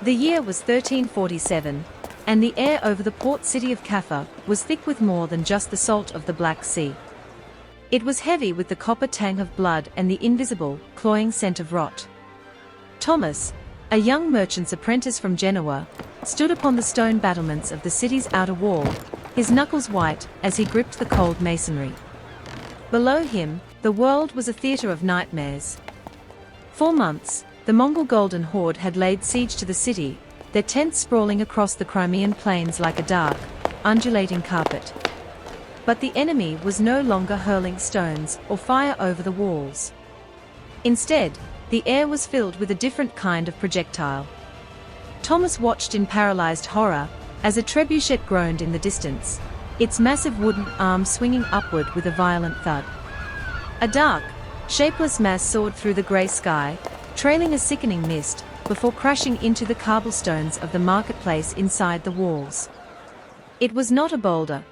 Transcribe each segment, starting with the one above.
The year was 1347, and the air over the port city of Kaffa was thick with more than just the salt of the Black Sea. It was heavy with the copper tang of blood and the invisible, cloying scent of rot. Thomas, a young merchant's apprentice from Genoa, stood upon the stone battlements of the city's outer wall, his knuckles white as he gripped the cold masonry. Below him, the world was a theatre of nightmares. For months, the Mongol Golden Horde had laid siege to the city, their tents sprawling across the Crimean plains like a dark, undulating carpet. But the enemy was no longer hurling stones or fire over the walls. Instead, the air was filled with a different kind of projectile. Thomas watched in paralyzed horror as a trebuchet groaned in the distance, its massive wooden arm swinging upward with a violent thud. A dark, shapeless mass soared through the grey sky, trailing a sickening mist, before crashing into the cobblestones of the marketplace inside the walls. It was not a boulder.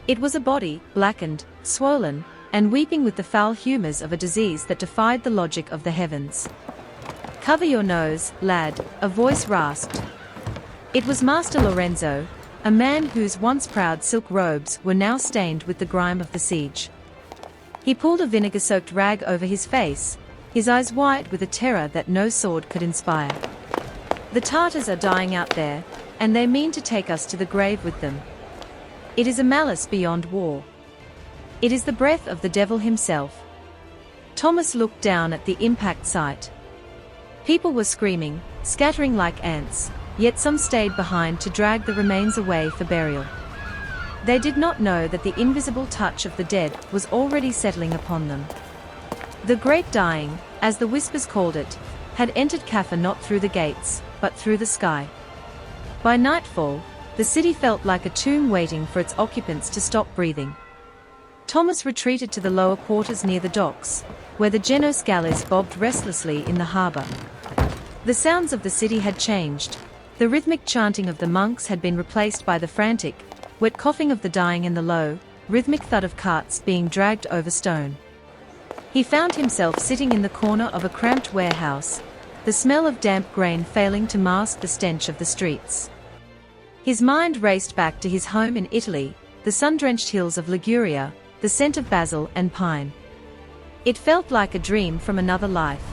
It was a body, blackened, swollen, and weeping with the foul humors of a disease that defied the logic of the heavens. "Cover your nose, lad," a voice rasped. It was Master Lorenzo, a man whose once proud silk robes were now stained with the grime of the siege. He pulled a vinegar-soaked rag over his face, his eyes wide with a terror that no sword could inspire. "The Tartars are dying out there, and they mean to take us to the grave with them. It is a malice beyond war. It is the breath of the devil himself." Thomas looked down at the impact site. People were screaming, scattering like ants, yet some stayed behind to drag the remains away for burial. They did not know that the invisible touch of the dead was already settling upon them. The Great Dying, as the Whispers called it, had entered Kaffa not through the gates, but through the sky. By nightfall, the city felt like a tomb waiting for its occupants to stop breathing. Thomas retreated to the lower quarters near the docks, where the Genos galleys bobbed restlessly in the harbor. The sounds of the city had changed. The rhythmic chanting of the monks had been replaced by the frantic, wet coughing of the dying and the low, rhythmic thud of carts being dragged over stone. He found himself sitting in the corner of a cramped warehouse, the smell of damp grain failing to mask the stench of the streets. His mind raced back to his home in Italy, the sun-drenched hills of Liguria, the scent of basil and pine. It felt like a dream from another life.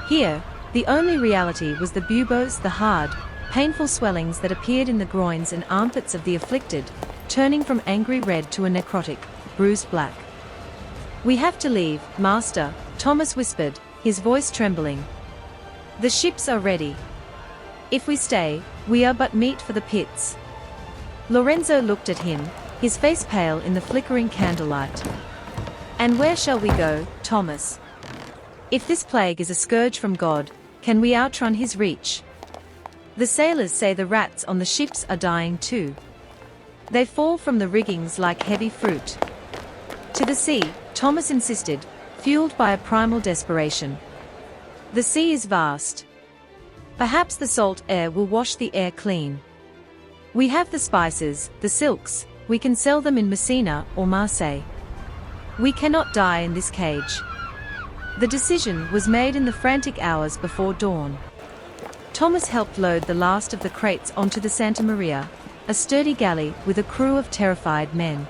Here, the only reality was the buboes, the hard, painful swellings that appeared in the groins and armpits of the afflicted, turning from angry red to a necrotic, bruised black. "We have to leave, Master," Thomas whispered, his voice trembling. "The ships are ready. If we stay, we are but meat for the pits." Lorenzo looked at him, his face pale in the flickering candlelight. "And where shall we go, Thomas? If this plague is a scourge from God, can we outrun his reach? The sailors say the rats on the ships are dying too. They fall from the riggings like heavy fruit." "To the sea," Thomas insisted, fueled by a primal desperation. "The sea is vast. Perhaps the salt air will wash the air clean. We have the spices, the silks, we can sell them in Messina or Marseille. We cannot die in this cage." The decision was made in the frantic hours before dawn. Thomas helped load the last of the crates onto the Santa Maria, a sturdy galley with a crew of terrified men.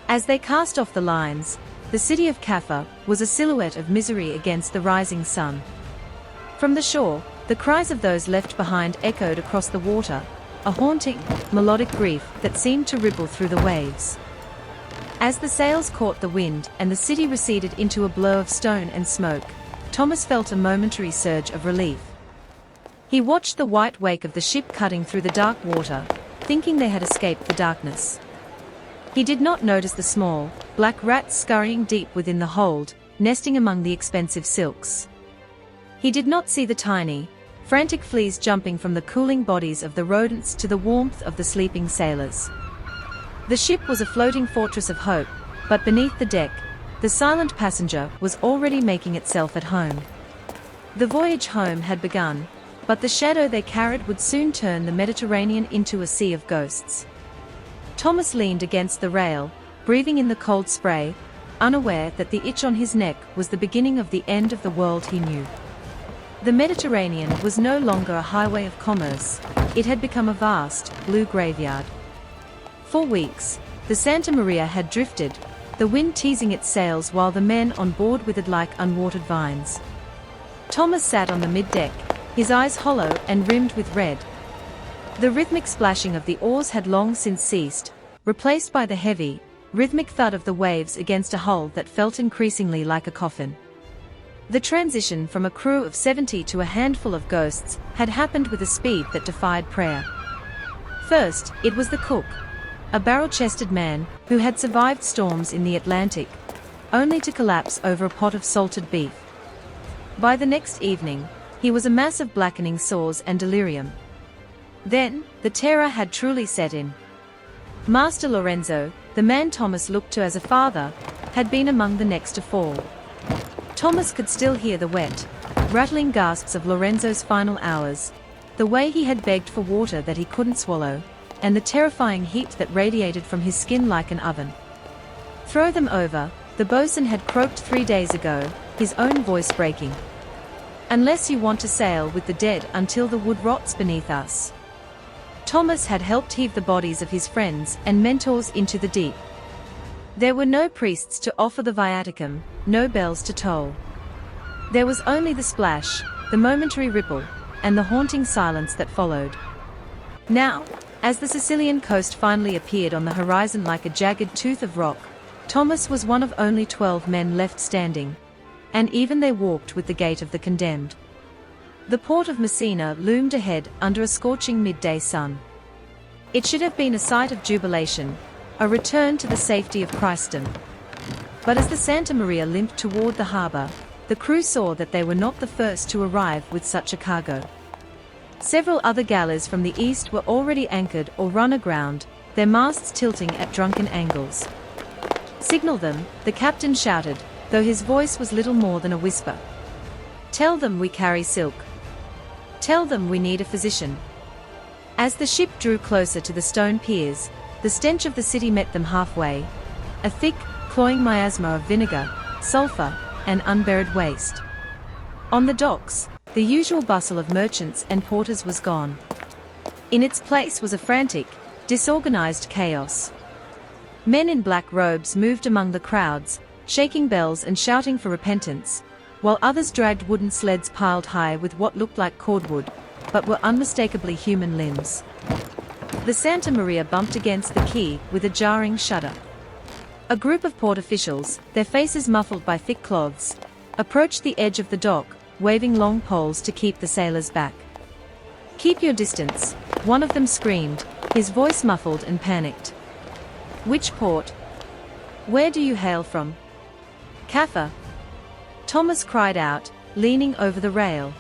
As they cast off the lines, the city of Kaffa was a silhouette of misery against the rising sun. From the shore, the cries of those left behind echoed across the water, a haunting, melodic grief that seemed to ripple through the waves. As the sails caught the wind and the city receded into a blur of stone and smoke, Thomas felt a momentary surge of relief. He watched the white wake of the ship cutting through the dark water, thinking they had escaped the darkness. He did not notice the small, black rats scurrying deep within the hold, nesting among the expensive silks. He did not see the tiny, frantic fleas jumping from the cooling bodies of the rodents to the warmth of the sleeping sailors. The ship was a floating fortress of hope, but beneath the deck, the silent passenger was already making itself at home. The voyage home had begun, but the shadow they carried would soon turn the Mediterranean into a sea of ghosts. Thomas leaned against the rail, breathing in the cold spray, unaware that the itch on his neck was the beginning of the end of the world he knew. The Mediterranean was no longer a highway of commerce, it had become a vast, blue graveyard. For weeks, the Santa Maria had drifted, the wind teasing its sails while the men on board withered like unwatered vines. Thomas sat on the middeck, his eyes hollow and rimmed with red. The rhythmic splashing of the oars had long since ceased, replaced by the heavy, rhythmic thud of the waves against a hull that felt increasingly like a coffin. The transition from a crew of 70 to a handful of ghosts had happened with a speed that defied prayer. First, it was the cook, a barrel-chested man who had survived storms in the Atlantic, only to collapse over a pot of salted beef. By the next evening, he was a mass of blackening sores and delirium. Then, the terror had truly set in. Master Lorenzo, the man Thomas looked to as a father, had been among the next to fall. Thomas could still hear the wet, rattling gasps of Lorenzo's final hours, the way he had begged for water that he couldn't swallow, and the terrifying heat that radiated from his skin like an oven. "Throw them over," the boatswain had croaked 3 days ago, his own voice breaking. "Unless you want to sail with the dead until the wood rots beneath us." Thomas had helped heave the bodies of his friends and mentors into the deep. There were no priests to offer the viaticum, no bells to toll. There was only the splash, the momentary ripple, and the haunting silence that followed. Now, as the Sicilian coast finally appeared on the horizon like a jagged tooth of rock, Thomas was one of only 12 men left standing, and even they walked with the gait of the condemned. The port of Messina loomed ahead under a scorching midday sun. It should have been a sight of jubilation, a return to the safety of Christendom. But as the Santa Maria limped toward the harbor, the crew saw that they were not the first to arrive with such a cargo. Several other galleys from the east were already anchored or run aground, their masts tilting at drunken angles. "Signal them," the captain shouted, though his voice was little more than a whisper. "Tell them we carry silk. Tell them we need a physician." As the ship drew closer to the stone piers, the stench of the city met them halfway, a thick, cloying miasma of vinegar, sulfur, and unburied waste. On the docks, the usual bustle of merchants and porters was gone. In its place was a frantic, disorganized chaos. Men in black robes moved among the crowds, shaking bells and shouting for repentance, while others dragged wooden sleds piled high with what looked like cordwood, but were unmistakably human limbs. The Santa Maria bumped against the quay with a jarring shudder. A group of port officials, their faces muffled by thick cloths, approached the edge of the dock, waving long poles to keep the sailors back. "Keep your distance," one of them screamed, his voice muffled and panicked. "Which port? Where do you hail from?" "Kaffa," Thomas cried out, leaning over the rail.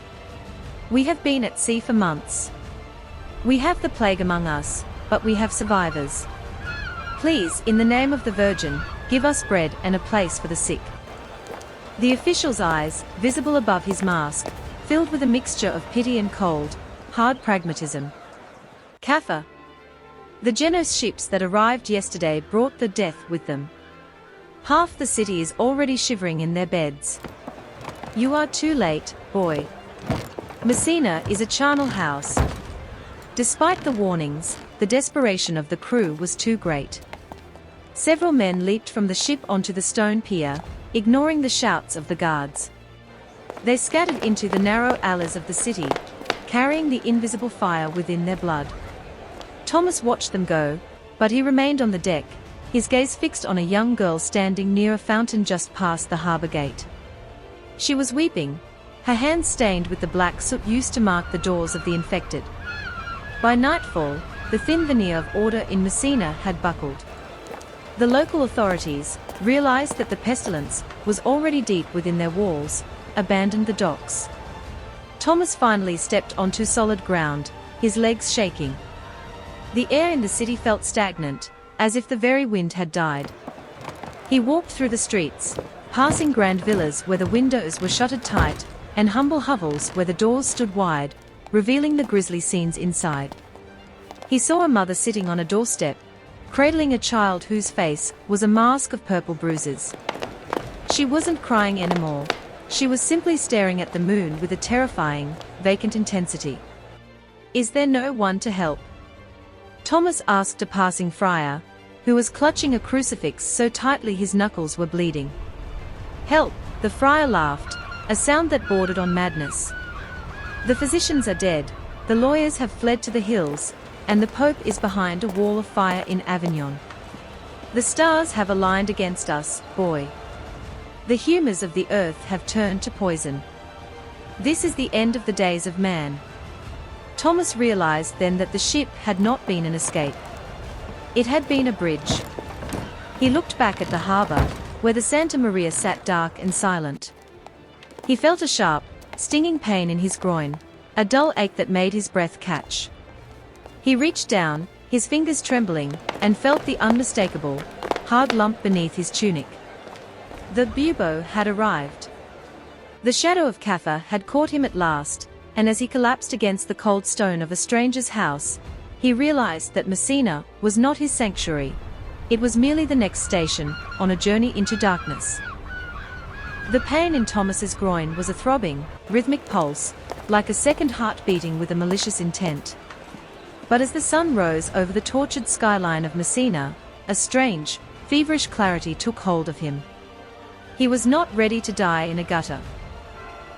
"We have been at sea for months. We have the plague among us, but we have survivors. Please, in the name of the Virgin, give us bread and a place for the sick." The official's eyes, visible above his mask, filled with a mixture of pity and cold, hard pragmatism. "Kaffa. The Genoese ships that arrived yesterday brought the death with them. Half the city is already shivering in their beds. You are too late, boy. Messina is a charnel house." Despite the warnings, the desperation of the crew was too great. Several men leaped from the ship onto the stone pier, ignoring the shouts of the guards. They scattered into the narrow alleys of the city, carrying the invisible fire within their blood. Thomas watched them go, but he remained on the deck, his gaze fixed on a young girl standing near a fountain just past the harbor gate. She was weeping, her hands stained with the black soot used to mark the doors of the infected. By nightfall, the thin veneer of order in Messina had buckled. The local authorities, realized that the pestilence was already deep within their walls, abandoned the docks. Thomas finally stepped onto solid ground, his legs shaking. The air in the city felt stagnant, as if the very wind had died. He walked through the streets, passing grand villas where the windows were shuttered tight, and humble hovels where the doors stood wide, revealing the grisly scenes inside. He saw a mother sitting on a doorstep, cradling a child whose face was a mask of purple bruises. She wasn't crying anymore, She was simply staring at the moon with a terrifying, vacant intensity. "Is there no one to help?" Thomas asked a passing friar, who was clutching a crucifix so tightly his knuckles were bleeding. "Help," the friar laughed, a sound that bordered on madness. "The physicians are dead, the lawyers have fled to the hills, and the Pope is behind a wall of fire in Avignon. The stars have aligned against us, boy. The humors of the earth have turned to poison. This is the end of the days of man." Thomas realized then that the ship had not been an escape. It had been a bridge. He looked back at the harbor, where the Santa Maria sat dark and silent. He felt a sharp, stinging pain in his groin, a dull ache that made his breath catch. He reached down, his fingers trembling, and felt the unmistakable, hard lump beneath his tunic. The bubo had arrived. The shadow of Kaffa had caught him at last, and as he collapsed against the cold stone of a stranger's house, he realized that Messina was not his sanctuary. It was merely the next station, on a journey into darkness. The pain in Thomas's groin was a throbbing, rhythmic pulse, like a second heart beating with a malicious intent. But as the sun rose over the tortured skyline of Messina, a strange, feverish clarity took hold of him. He was not ready to die in a gutter.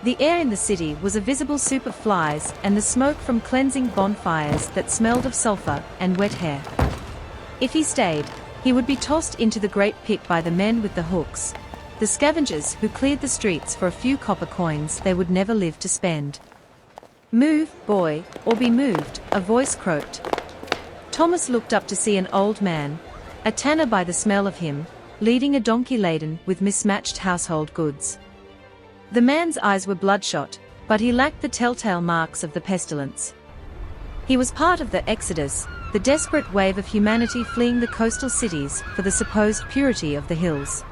The air in the city was a visible soup of flies and the smoke from cleansing bonfires that smelled of sulfur and wet hair. If he stayed, he would be tossed into the great pit by the men with the hooks, the scavengers who cleared the streets for a few copper coins they would never live to spend. "Move, boy, or be moved," a voice croaked. Thomas looked up to see an old man, a tanner by the smell of him, leading a donkey laden with mismatched household goods. The man's eyes were bloodshot, but he lacked the telltale marks of the pestilence. He was part of the exodus, the desperate wave of humanity fleeing the coastal cities for the supposed purity of the hills.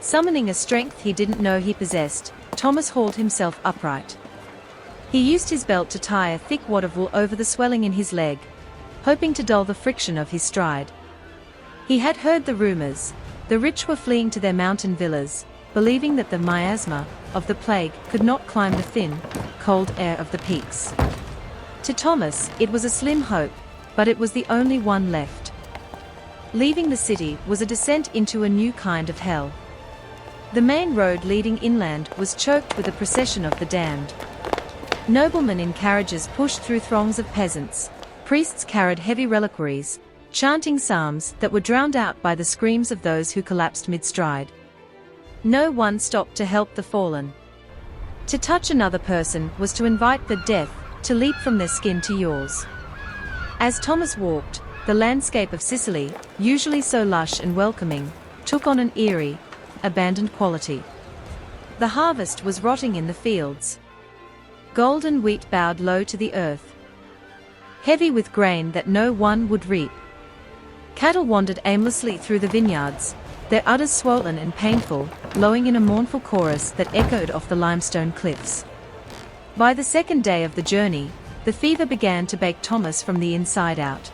Summoning a strength he didn't know he possessed, Thomas hauled himself upright. He used his belt to tie a thick wad of wool over the swelling in his leg, hoping to dull the friction of his stride. He had heard the rumors. The rich were fleeing to their mountain villas, believing that the miasma of the plague could not climb the thin, cold air of the peaks. To Thomas, it was a slim hope, but it was the only one left. Leaving the city was a descent into a new kind of hell. The main road leading inland was choked with a procession of the damned. Noblemen in carriages pushed through throngs of peasants, priests carried heavy reliquaries, chanting psalms that were drowned out by the screams of those who collapsed mid-stride. No one stopped to help the fallen. To touch another person was to invite the death to leap from their skin to yours. As Thomas walked, the landscape of Sicily, usually so lush and welcoming, took on an eerie, abandoned quality. The harvest was rotting in the fields. Golden wheat bowed low to the earth, heavy with grain that no one would reap. Cattle wandered aimlessly through the vineyards, their udders swollen and painful, lowing in a mournful chorus that echoed off the limestone cliffs. By the second day of the journey, the fever began to bake Thomas from the inside out.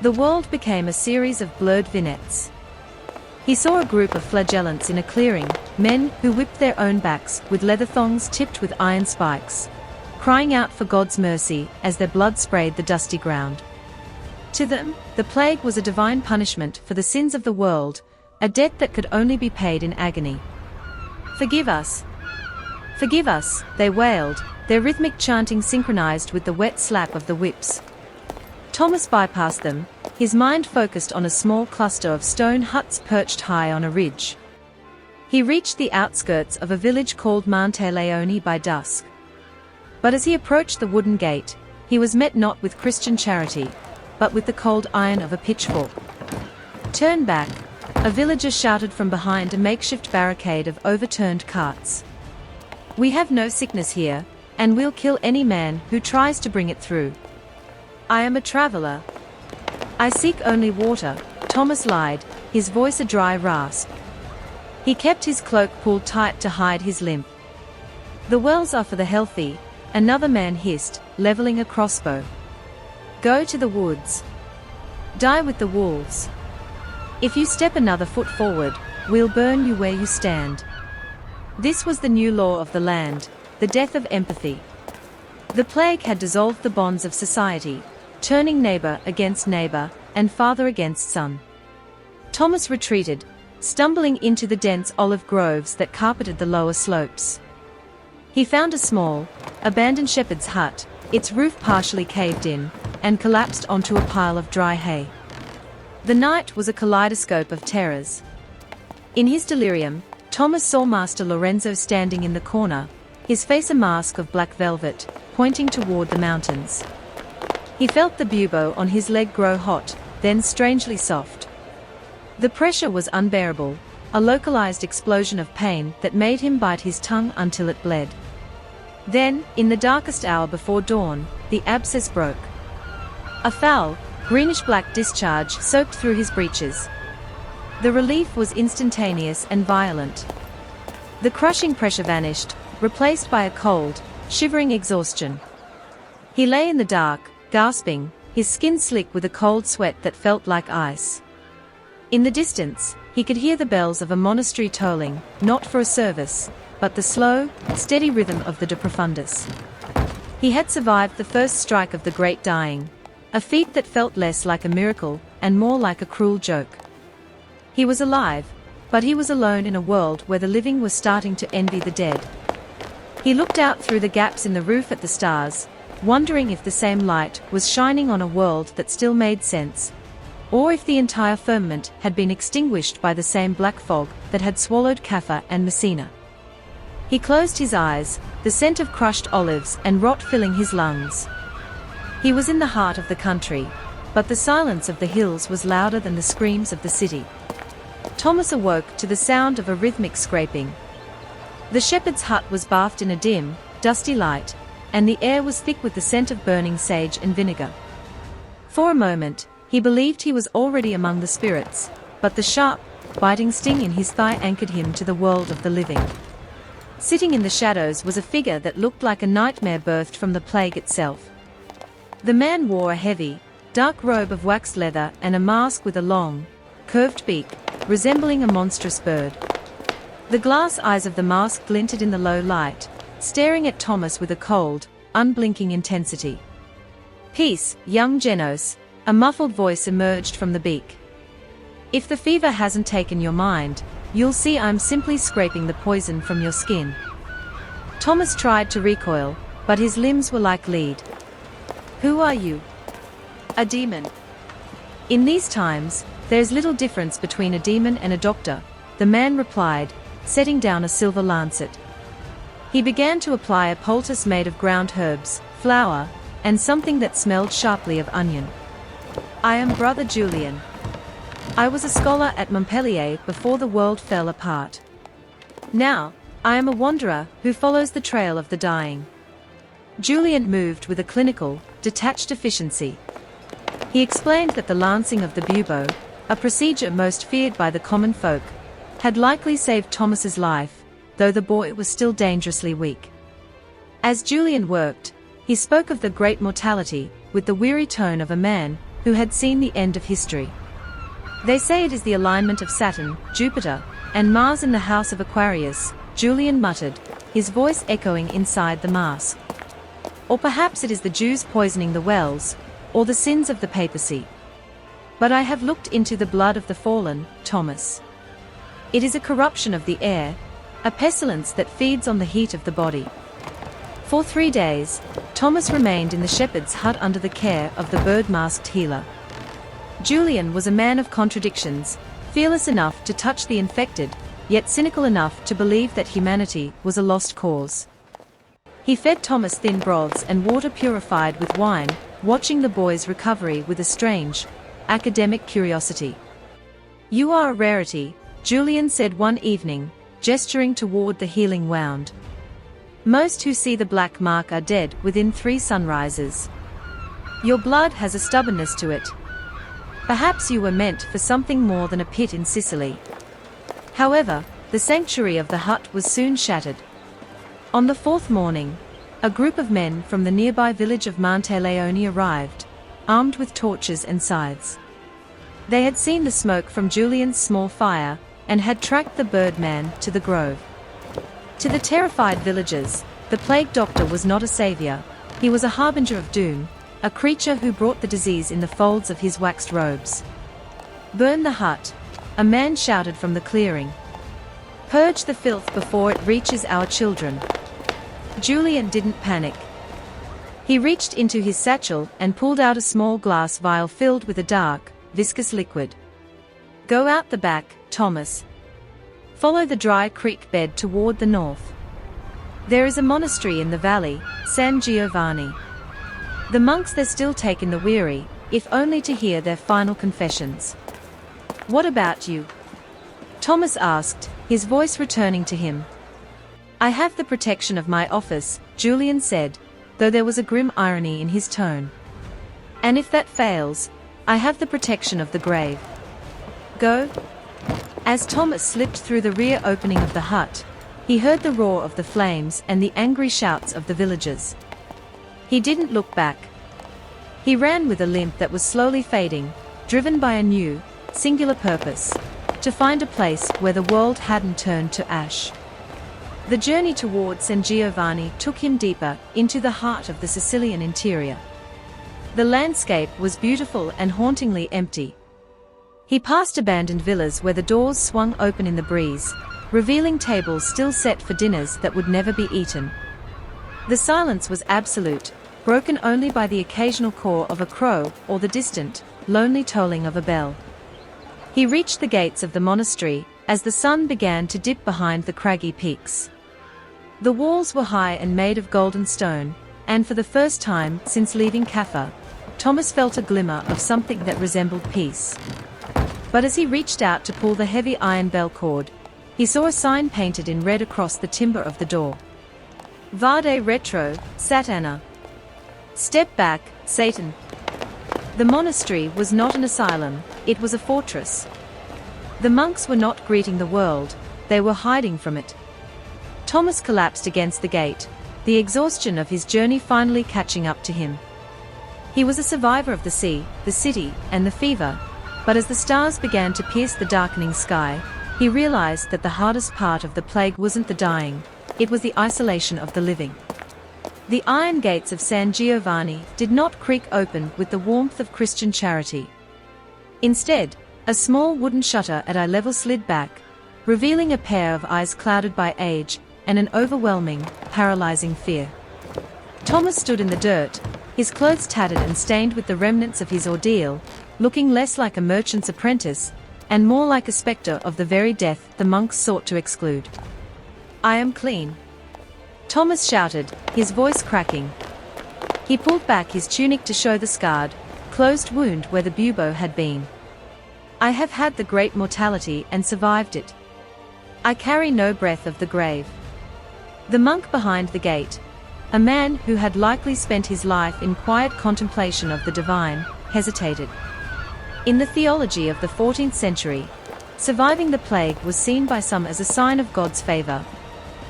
The world became a series of blurred vignettes. He saw a group of flagellants in a clearing, men who whipped their own backs with leather thongs tipped with iron spikes, crying out for God's mercy as their blood sprayed the dusty ground. To them, the plague was a divine punishment for the sins of the world, a debt that could only be paid in agony. "Forgive us! Forgive us!" they wailed, their rhythmic chanting synchronized with the wet slap of the whips. Thomas bypassed them, his mind focused on a small cluster of stone huts perched high on a ridge. He reached the outskirts of a village called Monteleone by dusk. But as he approached the wooden gate, he was met not with Christian charity, but with the cold iron of a pitchfork. "Turn back," a villager shouted from behind a makeshift barricade of overturned carts. "We have no sickness here, and we'll kill any man who tries to bring it through." "I am a traveler. I seek only water," Thomas lied, his voice a dry rasp. He kept his cloak pulled tight to hide his limp. "The wells are for the healthy," another man hissed, leveling a crossbow. "Go to the woods. Die with the wolves. If you step another foot forward, we'll burn you where you stand." This was the new law of the land, the death of empathy. The plague had dissolved the bonds of society, turning neighbor against neighbor, and father against son. Thomas retreated, stumbling into the dense olive groves that carpeted the lower slopes. He found a small, abandoned shepherd's hut, its roof partially caved in, and collapsed onto a pile of dry hay. The night was a kaleidoscope of terrors. In his delirium, Thomas saw Master Lorenzo standing in the corner, his face a mask of black velvet, pointing toward the mountains. He felt the bubo on his leg grow hot, then strangely soft. The pressure was unbearable, a localized explosion of pain that made him bite his tongue until it bled. Then, in the darkest hour before dawn, the abscess broke. A foul, greenish-black discharge soaked through his breeches. The relief was instantaneous and violent. The crushing pressure vanished, replaced by a cold, shivering exhaustion. He lay in the dark, gasping, his skin slick with a cold sweat that felt like ice. In the distance, he could hear the bells of a monastery tolling, not for a service, but the slow, steady rhythm of the De Profundis. He had survived the first strike of the great dying, a feat that felt less like a miracle and more like a cruel joke. He was alive, but he was alone in a world where the living were starting to envy the dead. He looked out through the gaps in the roof at the stars, wondering if the same light was shining on a world that still made sense, or if the entire firmament had been extinguished by the same black fog that had swallowed Kaffa and Messina. He closed his eyes, the scent of crushed olives and rot filling his lungs. He was in the heart of the country, but the silence of the hills was louder than the screams of the city. Thomas awoke to the sound of a rhythmic scraping. The shepherd's hut was bathed in a dim, dusty light, and the air was thick with the scent of burning sage and vinegar. For a moment, he believed he was already among the spirits, but the sharp, biting sting in his thigh anchored him to the world of the living. Sitting in the shadows was a figure that looked like a nightmare birthed from the plague itself. The man wore a heavy, dark robe of waxed leather and a mask with a long, curved beak, resembling a monstrous bird. The glass eyes of the mask glinted in the low light, staring at Thomas with a cold, unblinking intensity. "Peace, young Genos," a muffled voice emerged from the beak. "If the fever hasn't taken your mind, you'll see I'm simply scraping the poison from your skin." Thomas tried to recoil, but his limbs were like lead. "Who are you?" "A demon." "In these times, there's little difference between a demon and a doctor," the man replied, setting down a silver lancet. He began to apply a poultice made of ground herbs, flour, and something that smelled sharply of onion. "I am Brother Julian. I was a scholar at Montpellier before the world fell apart. Now, I am a wanderer who follows the trail of the dying." Julian moved with a clinical, detached efficiency. He explained that the lancing of the bubo, a procedure most feared by the common folk, had likely saved Thomas's life, though the boy was still dangerously weak. As Julian worked, he spoke of the great mortality, with the weary tone of a man who had seen the end of history. "They say it is the alignment of Saturn, Jupiter, and Mars in the house of Aquarius," Julian muttered, his voice echoing inside the mask. "Or perhaps it is the Jews poisoning the wells, or the sins of the papacy. But I have looked into the blood of the fallen, Thomas. It is a corruption of the air, a pestilence that feeds on the heat of the body." For 3 days, Thomas remained in the shepherd's hut under the care of the bird-masked healer. Julian was a man of contradictions, fearless enough to touch the infected, yet cynical enough to believe that humanity was a lost cause. He fed Thomas thin broths and water purified with wine, watching the boy's recovery with a strange, academic curiosity. "You are a rarity," Julian said one evening, gesturing toward the healing wound. "Most who see the black mark are dead within 3 sunrises. Your blood has a stubbornness to it. Perhaps you were meant for something more than a pit in Sicily." However, the sanctuary of the hut was soon shattered. On the 4th morning, a group of men from the nearby village of Monteleone arrived, armed with torches and scythes. They had seen the smoke from Julian's small fire, and had tracked the birdman to the grove. To the terrified villagers, the plague doctor was not a savior, he was a harbinger of doom, a creature who brought the disease in the folds of his waxed robes. "Burn the hut," a man shouted from the clearing. "Purge the filth before it reaches our children." Julian didn't panic. He reached into his satchel and pulled out a small glass vial filled with a dark, viscous liquid. "Go out the back, Thomas. Follow the dry creek bed toward the north. There is a monastery in the valley, San Giovanni. The monks there still take in the weary, if only to hear their final confessions." "What about you?" Thomas asked, his voice returning to him. "I have the protection of my office," Julian said, though there was a grim irony in his tone. "And if that fails, I have the protection of the grave. Go." As Thomas slipped through the rear opening of the hut, he heard the roar of the flames and the angry shouts of the villagers. He didn't look back. He ran with a limp that was slowly fading, driven by a new, singular purpose: to find a place where the world hadn't turned to ash. The journey toward San Giovanni took him deeper into the heart of the Sicilian interior. The landscape was beautiful and hauntingly empty. He passed abandoned villas where the doors swung open in the breeze, revealing tables still set for dinners that would never be eaten. The silence was absolute, broken only by the occasional caw of a crow or the distant, lonely tolling of a bell. He reached the gates of the monastery as the sun began to dip behind the craggy peaks. The walls were high and made of golden stone, and for the first time since leaving Kaffa, Thomas felt a glimmer of something that resembled peace. But as he reached out to pull the heavy iron bell cord, he saw a sign painted in red across the timber of the door. "Vade retro, Satana." "Step back, Satan." The monastery was not an asylum, it was a fortress. The monks were not greeting the world, they were hiding from it. Thomas collapsed against the gate, the exhaustion of his journey finally catching up to him. He was a survivor of the sea, the city, and the fever, but as the stars began to pierce the darkening sky, he realized that the hardest part of the plague wasn't the dying, it was the isolation of the living. The iron gates of San Giovanni did not creak open with the warmth of Christian charity. Instead, a small wooden shutter at eye level slid back, revealing a pair of eyes clouded by age and an overwhelming, paralyzing fear. Thomas stood in the dirt, his clothes tattered and stained with the remnants of his ordeal, looking less like a merchant's apprentice, and more like a specter of the very death the monks sought to exclude. "I am clean," Thomas shouted, his voice cracking. He pulled back his tunic to show the scarred, closed wound where the bubo had been. "I have had the great mortality and survived it. I carry no breath of the grave." The monk behind the gate, a man who had likely spent his life in quiet contemplation of the divine, hesitated. In the theology of the 14th century, surviving the plague was seen by some as a sign of God's favor,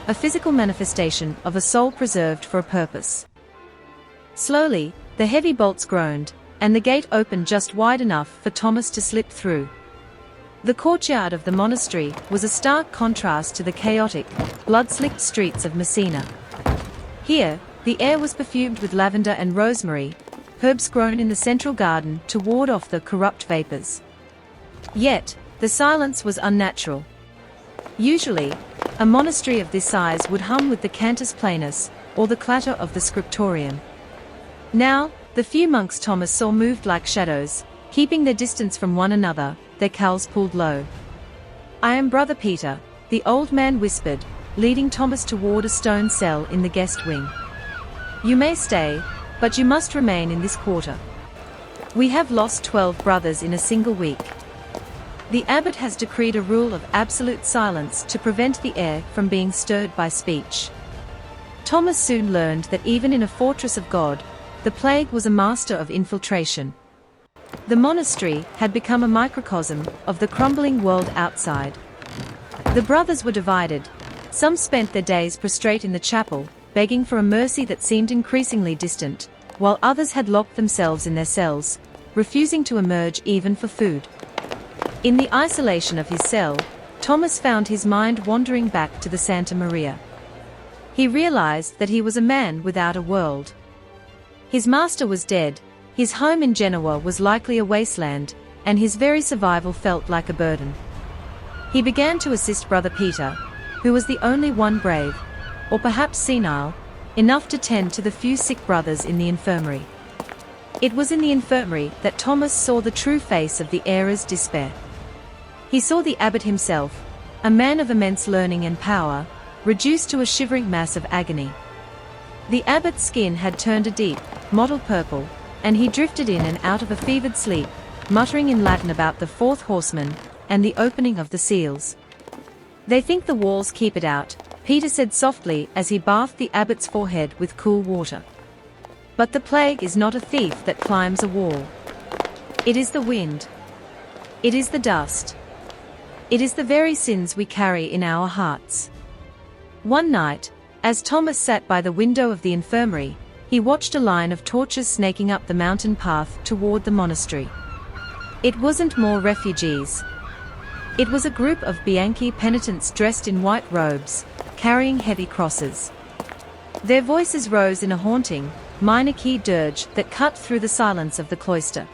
a physical manifestation of a soul preserved for a purpose. Slowly, the heavy bolts groaned, and the gate opened just wide enough for Thomas to slip through. The courtyard of the monastery was a stark contrast to the chaotic, blood-slicked streets of Messina. Here, the air was perfumed with lavender and rosemary, herbs grown in the central garden to ward off the corrupt vapors. Yet, the silence was unnatural. Usually, a monastery of this size would hum with the cantus planus, or the clatter of the scriptorium. Now, the few monks Thomas saw moved like shadows, keeping their distance from one another, their cowls pulled low. "I am Brother Peter," the old man whispered, leading Thomas toward a stone cell in the guest wing. "You may stay, but you must remain in this quarter. We have lost 12 brothers in a single week. The abbot has decreed a rule of absolute silence to prevent the air from being stirred by speech." Thomas soon learned that even in a fortress of God, the plague was a master of infiltration. The monastery had become a microcosm of the crumbling world outside. The brothers were divided. Some spent their days prostrate in the chapel, begging for a mercy that seemed increasingly distant, while others had locked themselves in their cells, refusing to emerge even for food. In the isolation of his cell, Thomas found his mind wandering back to the Santa Maria. He realized that he was a man without a world. His master was dead, his home in Genoa was likely a wasteland, and his very survival felt like a burden. He began to assist Brother Peter, who was the only one brave, or perhaps senile, enough to tend to the few sick brothers in the infirmary. It was in the infirmary that Thomas saw the true face of the era's despair. He saw the abbot himself, a man of immense learning and power, reduced to a shivering mass of agony. The abbot's skin had turned a deep, mottled purple, and he drifted in and out of a fevered sleep, muttering in Latin about the fourth horseman, and the opening of the seals. "They think the walls keep it out," Peter said softly as he bathed the abbot's forehead with cool water. "But the plague is not a thief that climbs a wall. It is the wind. It is the dust. It is the very sins we carry in our hearts." One night, as Thomas sat by the window of the infirmary, he watched a line of torches snaking up the mountain path toward the monastery. It wasn't more refugees. It was a group of Bianchi penitents dressed in white robes, carrying heavy crosses. Their voices rose in a haunting, minor key dirge that cut through the silence of the cloister.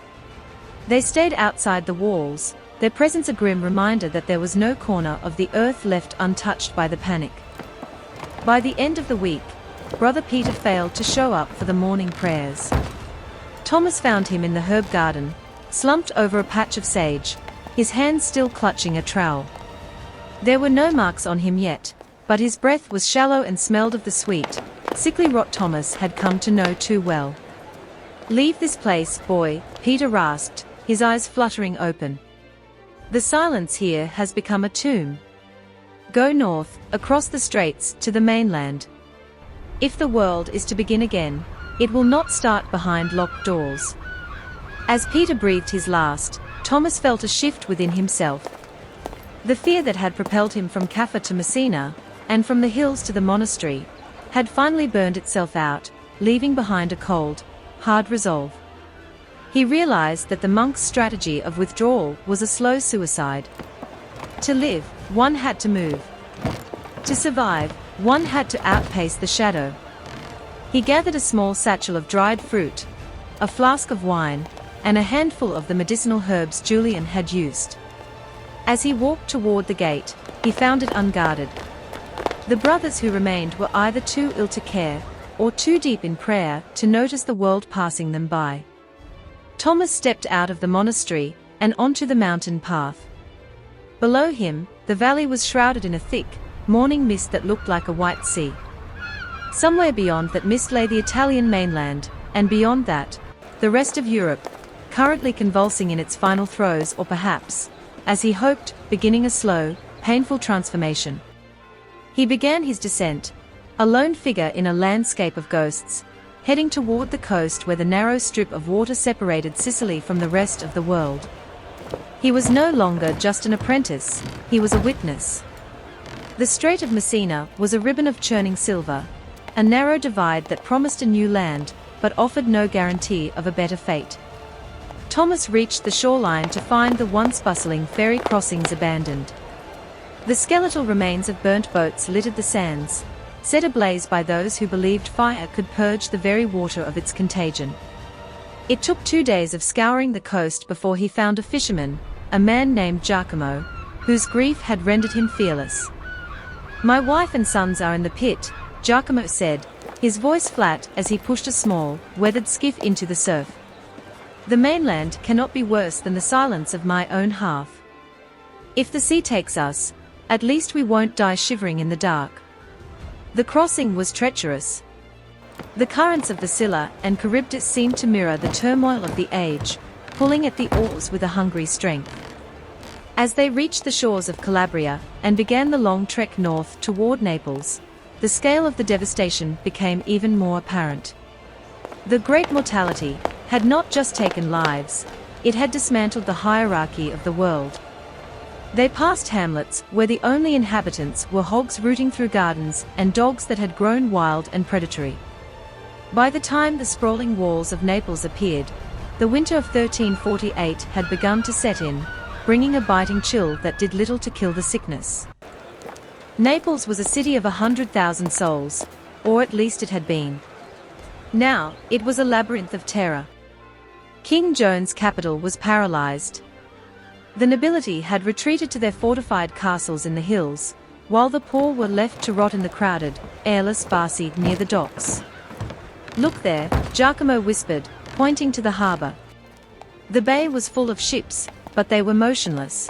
They stayed outside the walls, their presence a grim reminder that there was no corner of the earth left untouched by the panic. By the end of the week, Brother Peter failed to show up for the morning prayers. Thomas found him in the herb garden, slumped over a patch of sage, his hands still clutching a trowel. There were no marks on him yet, but his breath was shallow and smelled of the sweet, sickly rot Thomas had come to know too well. "Leave this place, boy," Peter rasped, his eyes fluttering open. "The silence here has become a tomb. Go north, across the straits, to the mainland. If the world is to begin again, it will not start behind locked doors." As Peter breathed his last, Thomas felt a shift within himself. The fear that had propelled him from Caffa to Messina, and from the hills to the monastery, had finally burned itself out, leaving behind a cold, hard resolve. He realized that the monk's strategy of withdrawal was a slow suicide. To live, one had to move. To survive, one had to outpace the shadow. He gathered a small satchel of dried fruit, a flask of wine, and a handful of the medicinal herbs Julian had used. As he walked toward the gate, he found it unguarded. The brothers who remained were either too ill to care, or too deep in prayer to notice the world passing them by. Thomas stepped out of the monastery, and onto the mountain path. Below him, the valley was shrouded in a thick, morning mist that looked like a white sea. Somewhere beyond that mist lay the Italian mainland, and beyond that, the rest of Europe, currently convulsing in its final throes, or perhaps, as he hoped, beginning a slow, painful transformation. He began his descent, a lone figure in a landscape of ghosts, heading toward the coast where the narrow strip of water separated Sicily from the rest of the world. He was no longer just an apprentice, he was a witness. The Strait of Messina was a ribbon of churning silver, a narrow divide that promised a new land, but offered no guarantee of a better fate. Thomas reached the shoreline to find the once bustling ferry crossings abandoned. The skeletal remains of burnt boats littered the sands, set ablaze by those who believed fire could purge the very water of its contagion. It took 2 days of scouring the coast before he found a fisherman, a man named Giacomo, whose grief had rendered him fearless. "My wife and sons are in the pit," Giacomo said, his voice flat as he pushed a small, weathered skiff into the surf. "The mainland cannot be worse than the silence of my own hearth. If the sea takes us, at least we won't die shivering in the dark." The crossing was treacherous. The currents of the Scylla and Charybdis seemed to mirror the turmoil of the age, pulling at the oars with a hungry strength. As they reached the shores of Calabria and began the long trek north toward Naples, the scale of the devastation became even more apparent. The great mortality had not just taken lives, it had dismantled the hierarchy of the world. They passed hamlets where the only inhabitants were hogs rooting through gardens and dogs that had grown wild and predatory. By the time the sprawling walls of Naples appeared, the winter of 1348 had begun to set in, bringing a biting chill that did little to kill the sickness. Naples was a city of 100,000 souls, or at least it had been. Now, it was a labyrinth of terror. King Joan's capital was paralyzed. The nobility had retreated to their fortified castles in the hills, while the poor were left to rot in the crowded, airless Barsi near the docks. "Look there," Giacomo whispered, pointing to the harbor. The bay was full of ships, but they were motionless.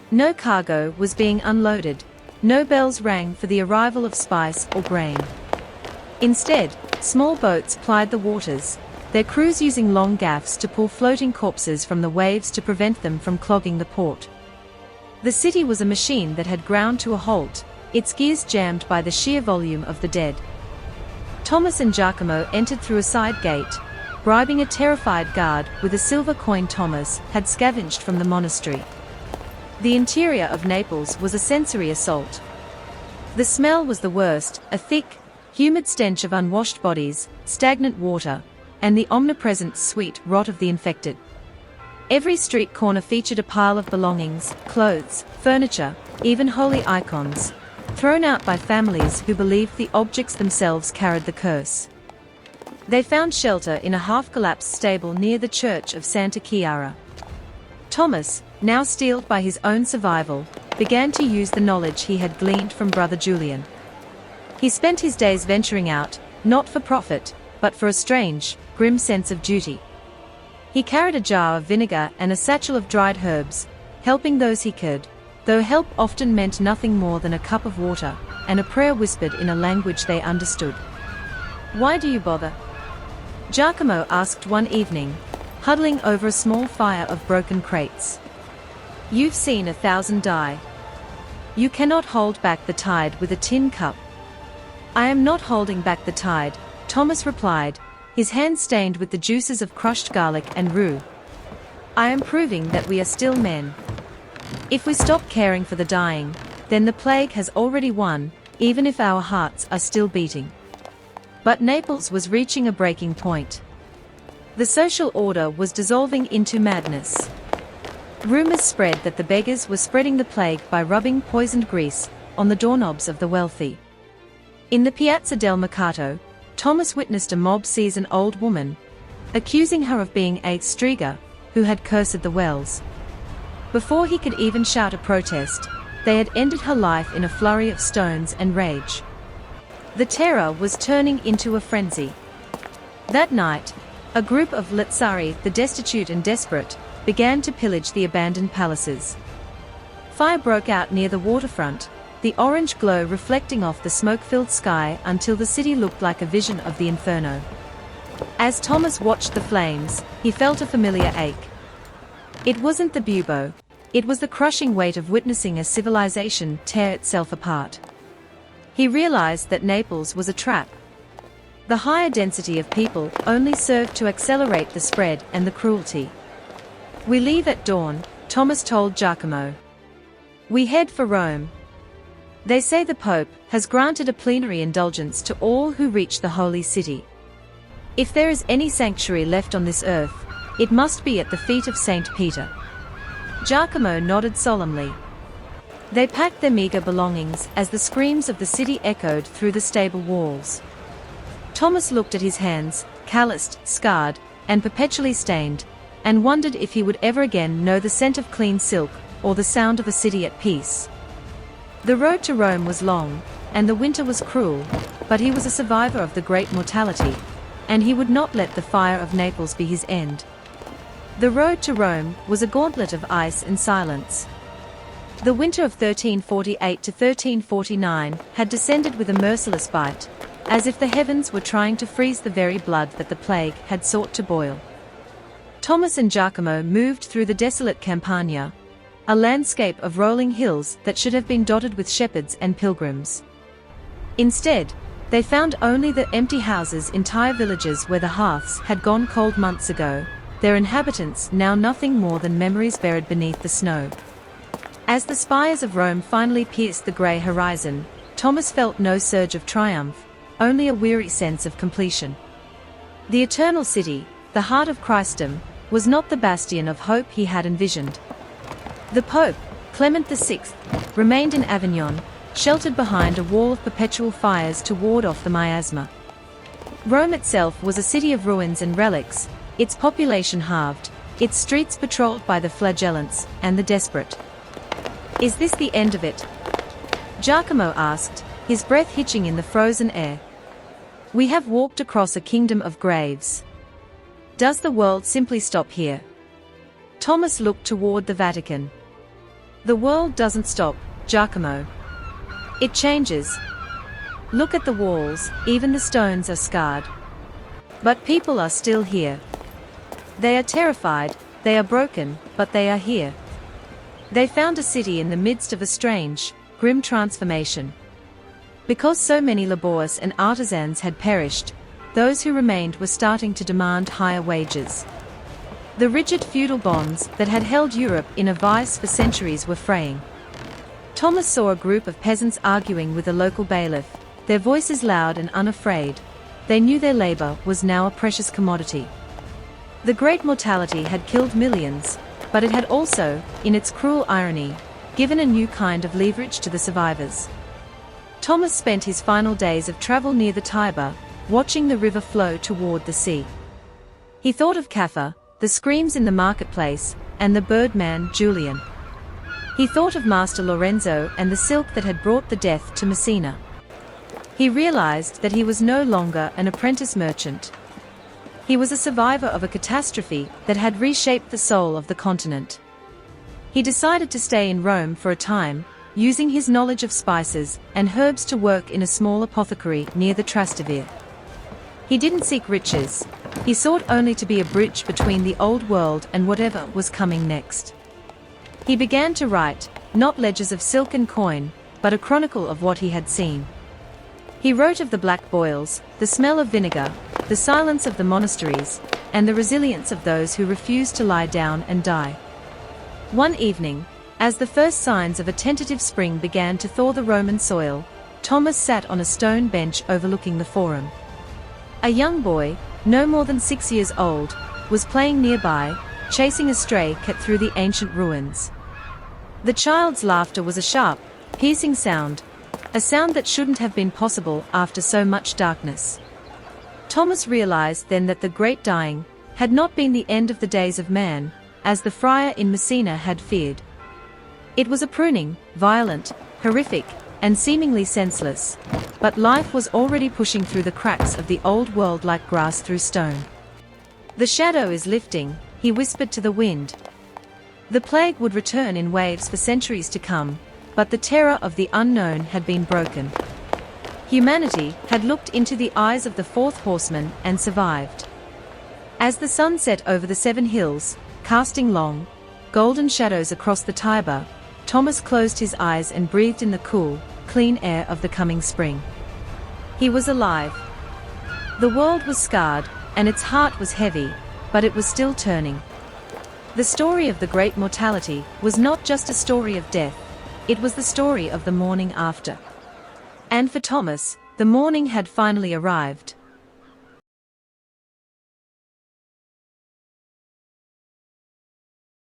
No cargo was being unloaded, no bells rang for the arrival of spice or grain. Instead, small boats plied the waters, their crews using long gaffs to pull floating corpses from the waves to prevent them from clogging the port. The city was a machine that had ground to a halt, its gears jammed by the sheer volume of the dead. Thomas and Giacomo entered through a side gate, bribing a terrified guard with a silver coin Thomas had scavenged from the monastery. The interior of Naples was a sensory assault. The smell was the worst, a thick, humid stench of unwashed bodies, stagnant water, and the omnipresent sweet rot of the infected. Every street corner featured a pile of belongings, clothes, furniture, even holy icons, thrown out by families who believed the objects themselves carried the curse. They found shelter in a half-collapsed stable near the church of Santa Chiara. Thomas, now steeled by his own survival, began to use the knowledge he had gleaned from brother Julian. He spent his days venturing out, not for profit, but for a strange, grim sense of duty. He carried a jar of vinegar and a satchel of dried herbs, helping those he could, though help often meant nothing more than a cup of water, and a prayer whispered in a language they understood. "Why do you bother?" Giacomo asked one evening, huddling over a small fire of broken crates. "You've seen 1,000 die. You cannot hold back the tide with a tin cup." "I am not holding back the tide," Thomas replied, his hands stained with the juices of crushed garlic and rue. "I am proving that we are still men. If we stop caring for the dying, then the plague has already won, even if our hearts are still beating." But Naples was reaching a breaking point. The social order was dissolving into madness. Rumors spread that the beggars were spreading the plague by rubbing poisoned grease on the doorknobs of the wealthy. In the Piazza del Mercato, Thomas witnessed a mob seize an old woman, accusing her of being a striga who had cursed the wells. Before he could even shout a protest, they had ended her life in a flurry of stones and rage. The terror was turning into a frenzy. That night, a group of Lazzari, the destitute and desperate, began to pillage the abandoned palaces. Fire broke out near the waterfront, the orange glow reflecting off the smoke-filled sky until the city looked like a vision of the inferno. As Thomas watched the flames, he felt a familiar ache. It wasn't the bubo, it was the crushing weight of witnessing a civilization tear itself apart. He realized that Naples was a trap. The higher density of people only served to accelerate the spread and the cruelty. "We leave at dawn," Thomas told Giacomo. "We head for Rome. They say the Pope has granted a plenary indulgence to all who reach the Holy City. If there is any sanctuary left on this earth, it must be at the feet of Saint Peter." Giacomo nodded solemnly. They packed their meager belongings as the screams of the city echoed through the stable walls. Thomas looked at his hands, calloused, scarred, and perpetually stained, and wondered if he would ever again know the scent of clean silk, or the sound of a city at peace. The road to Rome was long, and the winter was cruel, but he was a survivor of the great mortality, and he would not let the fire of Naples be his end. The road to Rome was a gauntlet of ice and silence. The winter of 1348 to 1349 had descended with a merciless bite, as if the heavens were trying to freeze the very blood that the plague had sought to boil. Thomas and Giacomo moved through the desolate Campagna, a landscape of rolling hills that should have been dotted with shepherds and pilgrims. Instead, they found only the empty houses, entire villages where the hearths had gone cold months ago, their inhabitants now nothing more than memories buried beneath the snow. As the spires of Rome finally pierced the grey horizon, Thomas felt no surge of triumph, only a weary sense of completion. The eternal city, the heart of Christendom, was not the bastion of hope he had envisioned. The Pope, Clement VI, remained in Avignon, sheltered behind a wall of perpetual fires to ward off the miasma. Rome itself was a city of ruins and relics, its population halved, its streets patrolled by the flagellants and the desperate. "Is this the end of it?" Giacomo asked, his breath hitching in the frozen air. "We have walked across a kingdom of graves. Does the world simply stop here?" Thomas looked toward the Vatican. "The world doesn't stop, Giacomo. It changes. Look at the walls, even the stones are scarred. But people are still here. They are terrified, they are broken, but they are here. They found a city in the midst of a strange, grim transformation. Because so many laborers and artisans had perished, those who remained were starting to demand higher wages. The rigid feudal bonds that had held Europe in a vice for centuries were fraying." Thomas saw a group of peasants arguing with a local bailiff, their voices loud and unafraid. They knew their labor was now a precious commodity. The great mortality had killed millions, but it had also, in its cruel irony, given a new kind of leverage to the survivors. Thomas spent his final days of travel near the Tiber, watching the river flow toward the sea. He thought of Caffa, the screams in the marketplace, and the birdman Julian. He thought of Master Lorenzo and the silk that had brought the death to Messina. He realized that he was no longer an apprentice merchant. He was a survivor of a catastrophe that had reshaped the soul of the continent. He decided to stay in Rome for a time, using his knowledge of spices and herbs to work in a small apothecary near the Trastevere. He didn't seek riches. He sought only to be a bridge between the old world and whatever was coming next. He began to write, not ledgers of silk and coin, but a chronicle of what he had seen. He wrote of the black boils, the smell of vinegar, the silence of the monasteries, and the resilience of those who refused to lie down and die. One evening, as the first signs of a tentative spring began to thaw the Roman soil, Thomas sat on a stone bench overlooking the Forum. A young boy, no more than 6 years old, was playing nearby, chasing a stray cat through the ancient ruins. The child's laughter was a sharp, piercing sound, a sound that shouldn't have been possible after so much darkness. Thomas realized then that the great dying had not been the end of the days of man, as the friar in Messina had feared. It was a pruning, violent, horrific, and seemingly senseless, but life was already pushing through the cracks of the old world like grass through stone. "The shadow is lifting," he whispered to the wind. The plague would return in waves for centuries to come, but the terror of the unknown had been broken. Humanity had looked into the eyes of the fourth horseman and survived. As the sun set over the 7 hills, casting long, golden shadows across the Tiber, Thomas closed his eyes and breathed in the cool, clean air of the coming spring. He was alive. The world was scarred, and its heart was heavy, but it was still turning. The story of the great mortality was not just a story of death, it was the story of the morning after. And for Thomas, the morning had finally arrived.